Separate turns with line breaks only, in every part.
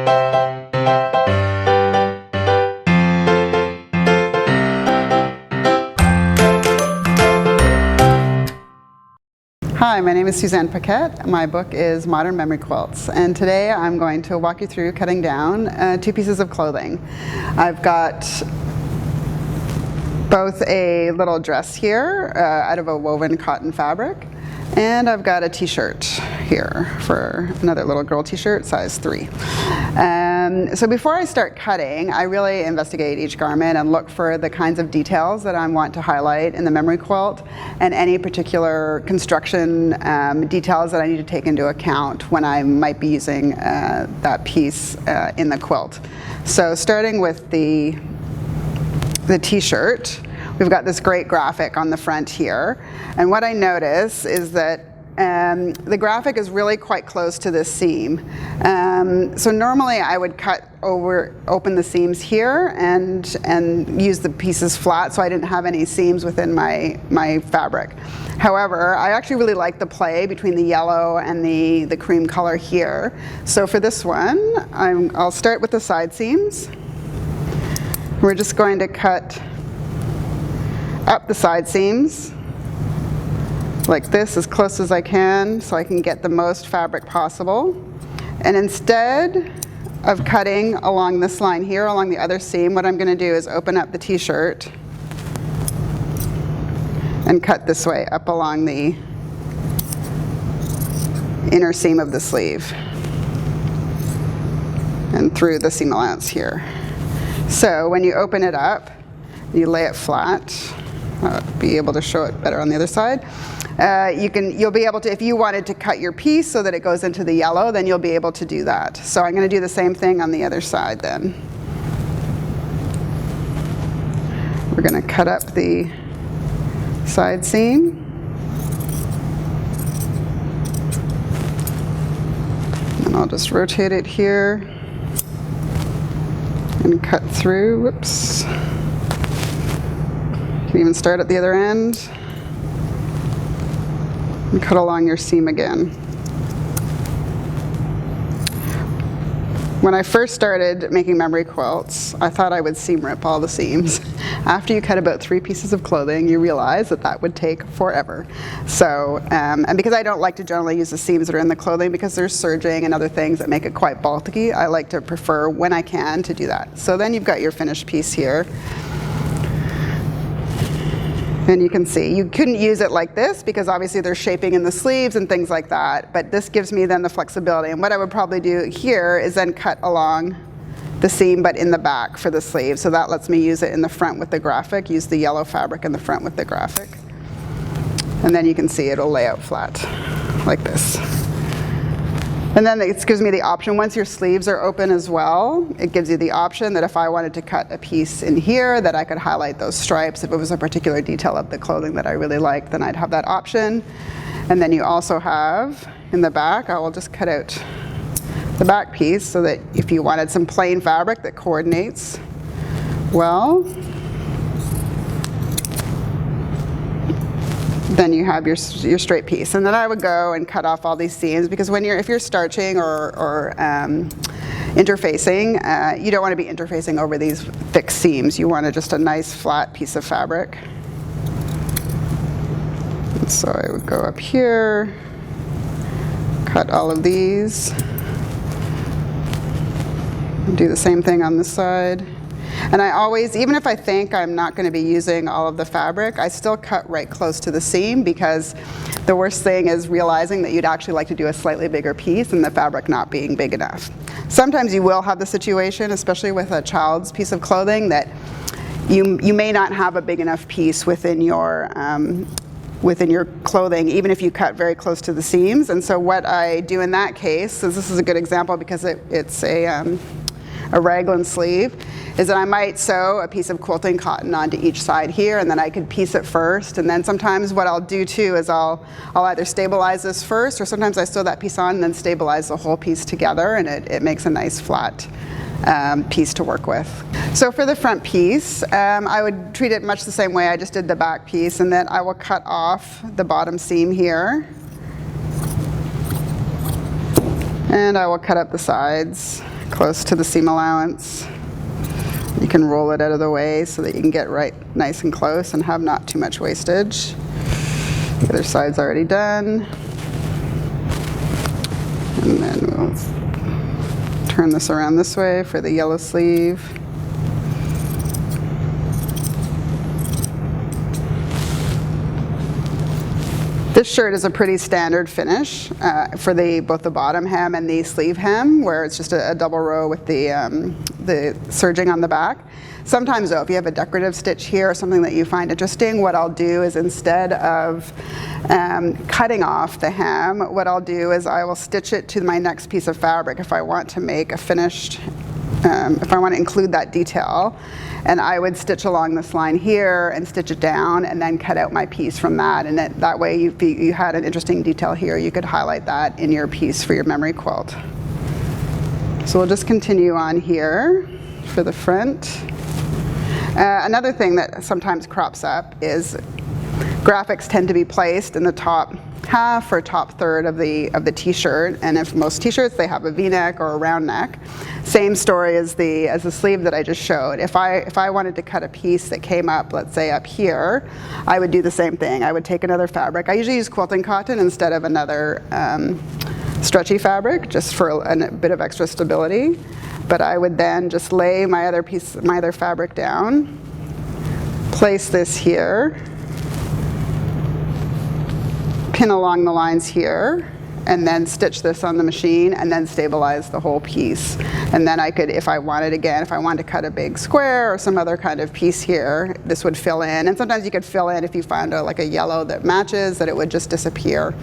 Hi, my name is Suzanne Paquette. My book is Modern Memory Quilts, and today I'm going to walk you through cutting down 2 pieces of clothing. I've got both a little dress here out of a woven cotton fabric, and I've got a t-shirt here for another little girl t-shirt, size 3. So before I start cutting, I really investigate each garment and look for the kinds of details that I want to highlight in the memory quilt and any particular construction details that I need to take into account when I might be using that piece in the quilt. So starting with the t-shirt, we've got this great graphic on the front here, and what I notice is that the graphic is really quite close to this seam. So normally I would open the seams here and use the pieces flat so I didn't have any seams within my fabric. However, I actually really like the play between the yellow and the cream color here. So for this one, I'll start with the side seams. We're just going to cut up the side seams like this, as close as I can, so I can get the most fabric possible. And instead of cutting along this line here, along the other seam, what I'm going to do is open up the t-shirt and cut this way up along the inner seam of the sleeve and through the seam allowance here. So when you open it up, you lay it flat. I'll be able to show it better on the other side. You'll be able to, if you wanted to cut your piece so that it goes into the yellow, then you'll be able to do that. So I'm going to do the same thing on the other side then. We're going to cut up the side seam. And I'll just rotate it here and cut through. Whoops. You can even start at the other end and cut along your seam again. When I first started making memory quilts, I thought I would seam rip all the seams. After you cut about 3 pieces of clothing, you realize that that would take forever. So, and because I don't like to generally use the seams that are in the clothing because there's serging and other things that make it quite bulky, I like to prefer, when I can, to do that. So then you've got your finished piece here. And you can see, you couldn't use it like this because obviously there's shaping in the sleeves and things like that, but this gives me then the flexibility. And what I would probably do here is then cut along the seam but in the back for the sleeve. So that lets me use it in the front with the graphic, use the yellow fabric in the front with the graphic. And then you can see it'll lay out flat like this. And then it gives me the option, once your sleeves are open as well, it gives you the option that if I wanted to cut a piece in here, that I could highlight those stripes. If it was a particular detail of the clothing that I really liked, then I'd have that option. And then you also have, in the back, I will just cut out the back piece so that if you wanted some plain fabric that coordinates well, then you have your straight piece. And then I would go and cut off all these seams because if you're starching or interfacing, you don't want to be interfacing over these thick seams. You want just a nice flat piece of fabric. And so I would go up here, cut all of these, and do the same thing on this side. And I always, even if I think I'm not going to be using all of the fabric, I still cut right close to the seam because the worst thing is realizing that you'd actually like to do a slightly bigger piece and the fabric not being big enough. Sometimes you will have the situation, especially with a child's piece of clothing, that you may not have a big enough piece within your clothing, even if you cut very close to the seams. And so what I do in that case, is this is a good example because it's a raglan sleeve, is that I might sew a piece of quilting cotton onto each side here, and then I could piece it first. And then sometimes what I'll do too is I'll either stabilize this first, or sometimes I sew that piece on and then stabilize the whole piece together, and it makes a nice flat piece to work with. So for the front piece, I would treat it much the same way I just did the back piece, and then I will cut off the bottom seam here. And I will cut up the sides close to the seam allowance. You can roll it out of the way so that you can get right nice and close and have not too much wastage. The other side's already done. And then we'll turn this around this way for the yellow sleeve. This shirt is a pretty standard finish for both the bottom hem and the sleeve hem, where it's just a double row with the serging on the back. Sometimes though, if you have a decorative stitch here or something that you find interesting, what I'll do is instead of cutting off the hem, what I'll do is I will stitch it to my next piece of fabric if I want to make a finished, if I want to include that detail. And I would stitch along this line here and stitch it down and then cut out my piece from that. And that way, if you had an interesting detail here, you could highlight that in your piece for your memory quilt. So we'll just continue on here for the front. Another thing that sometimes crops up is graphics tend to be placed in the top half or top third of the t-shirt, and if most t-shirts they have a v-neck or a round neck. Same story as the sleeve that I just showed. If I wanted to cut a piece that came up, let's say up here, I would do the same thing. I would take another fabric. I usually use quilting cotton instead of another stretchy fabric, just for a bit of extra stability. But I would then just lay my other fabric down, place this here, pin along the lines here, and then stitch this on the machine and then stabilize the whole piece. And then I could, if I wanted to cut a big square or some other kind of piece here, this would fill in. And sometimes you could fill in if you found like a yellow that matches, that it would just disappear.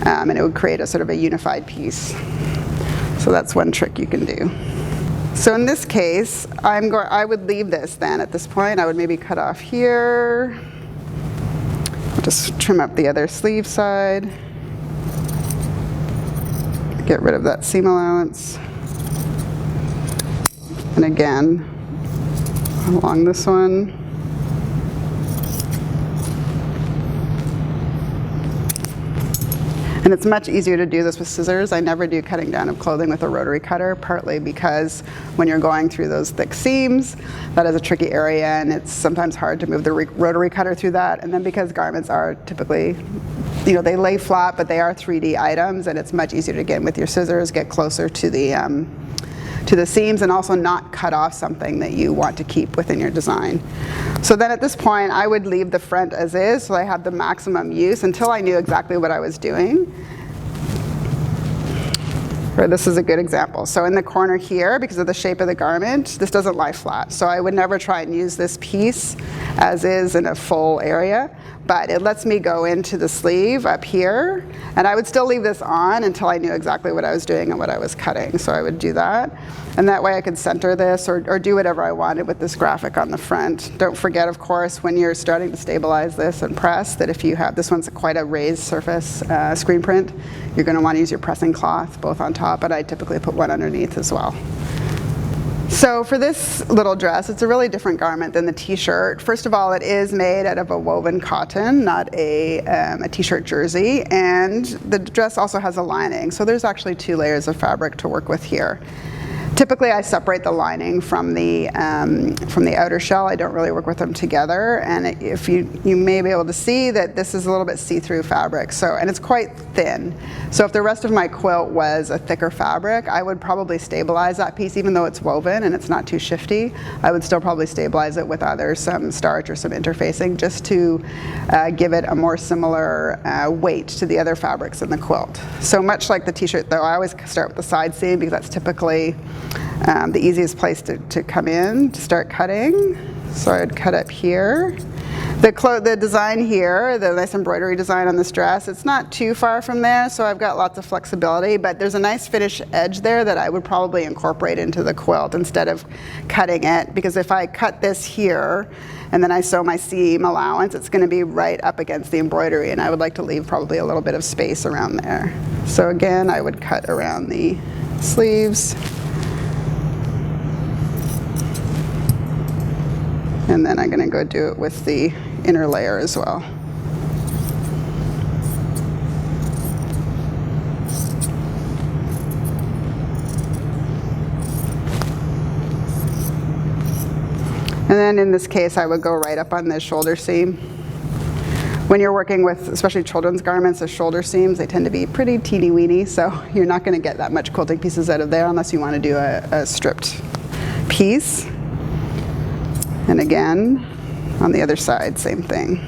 And it would create a sort of a unified piece. So that's one trick you can do. So in this case, I would leave this then at this point. I would maybe cut off here. Just trim up the other sleeve side. Get rid of that seam allowance. And again, along this one. And it's much easier to do this with scissors. I never do cutting down of clothing with a rotary cutter, partly because when you're going through those thick seams, that is a tricky area, and it's sometimes hard to move the rotary cutter through that. And then because garments are typically, they lay flat, but they are 3D items, and it's much easier to get in with your scissors, get closer to the seams, and also not cut off something that you want to keep within your design. So then at this point, I would leave the front as is, so I had the maximum use until I knew exactly what I was doing. Or this is a good example. So in the corner here, because of the shape of the garment, this doesn't lie flat. So I would never try and use this piece as is in a full area, but it lets me go into the sleeve up here, and I would still leave this on until I knew exactly what I was doing and what I was cutting. So I would do that, and that way I could center this or do whatever I wanted with this graphic on the front. Don't forget, of course, when you're starting to stabilize this and press, that if you have, this one's quite a raised surface screen print, you're going to want to use your pressing cloth both on top, but I typically put one underneath as well. So for this little dress, it's a really different garment than the t-shirt. First of all, it is made out of a woven cotton, not a t-shirt jersey, and the dress also has a lining. So there's actually 2 layers of fabric to work with here. Typically, I separate the lining from the outer shell. I don't really work with them together. And if you may be able to see that this is a little bit see-through fabric. So, and it's quite thin. So if the rest of my quilt was a thicker fabric, I would probably stabilize that piece, even though it's woven and it's not too shifty. I would still probably stabilize it with either some starch or some interfacing, just to give it a more similar weight to the other fabrics in the quilt. So much like the t-shirt, though, I always start with the side seam because that's typically the easiest place to come in to start cutting. So I'd cut up here. The design here, the nice embroidery design on this dress, it's not too far from there, so I've got lots of flexibility, but there's a nice finish edge there that I would probably incorporate into the quilt instead of cutting it, because if I cut this here and then I sew my seam allowance, it's going to be right up against the embroidery, and I would like to leave probably a little bit of space around there. So again, I would cut around the sleeves. And then I'm going to go do it with the inner layer as well. And then in this case, I would go right up on the shoulder seam. When you're working with, especially children's garments, the shoulder seams, they tend to be pretty teeny weeny, so you're not going to get that much quilting pieces out of there unless you want to do a stripped piece. And again, on the other side, same thing.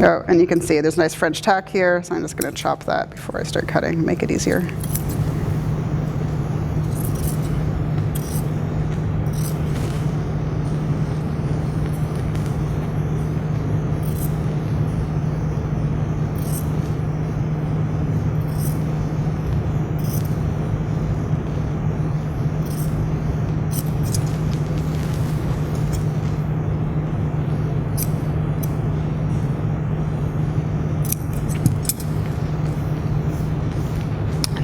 Oh, and you can see there's a nice French tack here, so I'm just going to chop that before I start cutting, make it easier.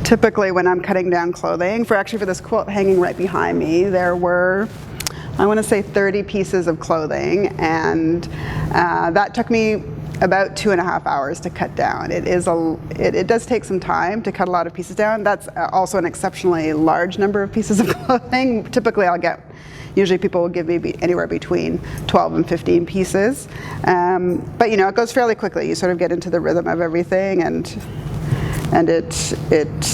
Typically when I'm cutting down clothing, for this quilt hanging right behind me, there were, I want to say 30 pieces of clothing, and that took me about 2.5 hours to cut down. It does take some time to cut a lot of pieces down. That's also an exceptionally large number of pieces of clothing. Typically usually people will give me anywhere between 12 and 15 pieces. But you know, it goes fairly quickly. You sort of get into the rhythm of everything, and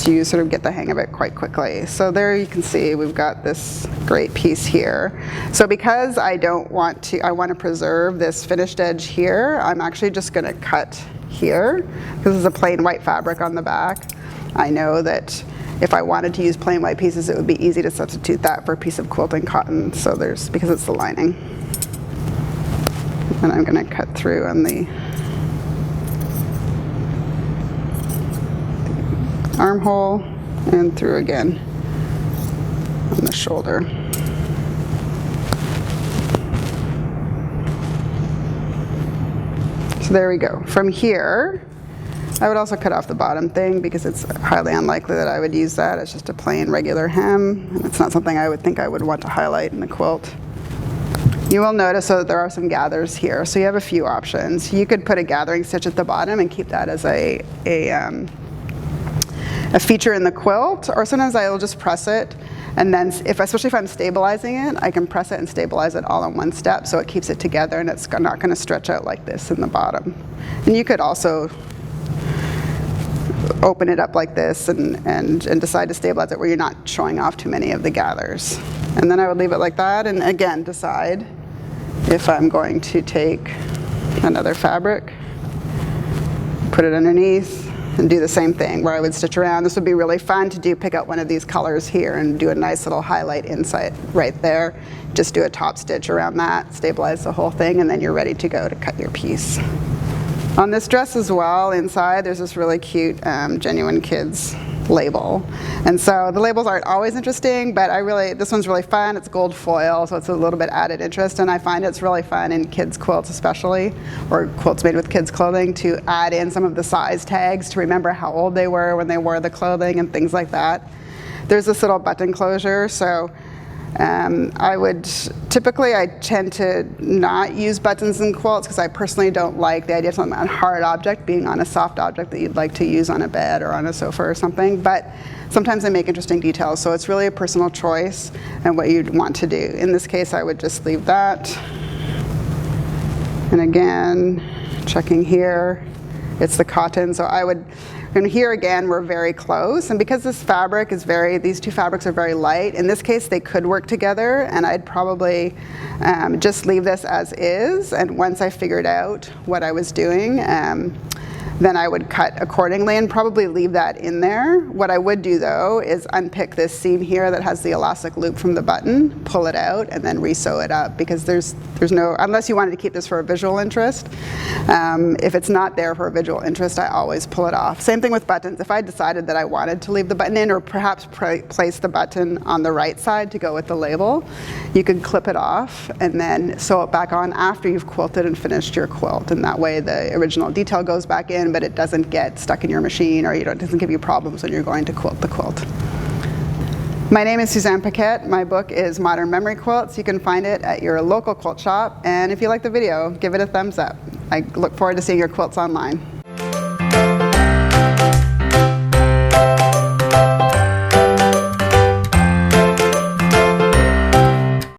you sort of get the hang of it quite quickly. So there you can see we've got this great piece here. So because I want to preserve this finished edge here, I'm actually just going to cut here. This is a plain white fabric on the back. I know that if I wanted to use plain white pieces, it would be easy to substitute that for a piece of quilting cotton. So because it's the lining. And I'm going to cut through on the armhole and through again on the shoulder. So there we go. From here, I would also cut off the bottom thing because it's highly unlikely that I would use that. It's just a plain regular hem, and it's not something I would think I would want to highlight in the quilt. You will notice that there are some gathers here, so you have a few options. You could put a gathering stitch at the bottom and keep that as a feature in the quilt, or sometimes I will just press it, and then especially if I'm stabilizing it, I can press it and stabilize it all in one step so it keeps it together and it's not going to stretch out like this in the bottom. And you could also open it up like this and decide to stabilize it where you're not showing off too many of the gathers. And then I would leave it like that, and again decide if I'm going to take another fabric, put it underneath, and do the same thing where I would stitch around. This would be really fun to do, pick out one of these colors here and do a nice little highlight inside right there. Just do a top stitch around that, stabilize the whole thing, and then you're ready to go to cut your piece. On this dress as well, inside there's this really cute Genuine Kids label. And so the labels aren't always interesting, but this one's really fun. It's gold foil, so it's a little bit added interest, and I find it's really fun in kids' quilts especially, or quilts made with kids' clothing, to add in some of the size tags to remember how old they were when they wore the clothing and things like that. There's this little button closure, so I tend to not use buttons in quilts because I personally don't like the idea of something on a hard object being on a soft object that you'd like to use on a bed or on a sofa or something, but sometimes they make interesting details, so it's really a personal choice and what you'd want to do. In this case, I would just leave that. And again, checking here, it's the cotton, so and here again, we're very close, and because these two fabrics are very light, in this case they could work together, and I'd probably just leave this as is, and once I figured out what I was doing, then I would cut accordingly and probably leave that in there. What I would do though is unpick this seam here that has the elastic loop from the button, pull it out, and then re-sew it up, because there's no, unless you wanted to keep this for a visual interest, if it's not there for a visual interest, I always pull it off. Same thing with buttons. If I decided that I wanted to leave the button in, or perhaps place the button on the right side to go with the label, you could clip it off and then sew it back on after you've quilted and finished your quilt, and that way the original detail goes back in, but it doesn't get stuck in your machine, or it doesn't give you problems when you're going to quilt the quilt. My name is Suzanne Paquette. My book is Modern Memory Quilts. You can find it at your local quilt shop, and if you like the video, give it a thumbs up. I look forward to seeing your quilts online.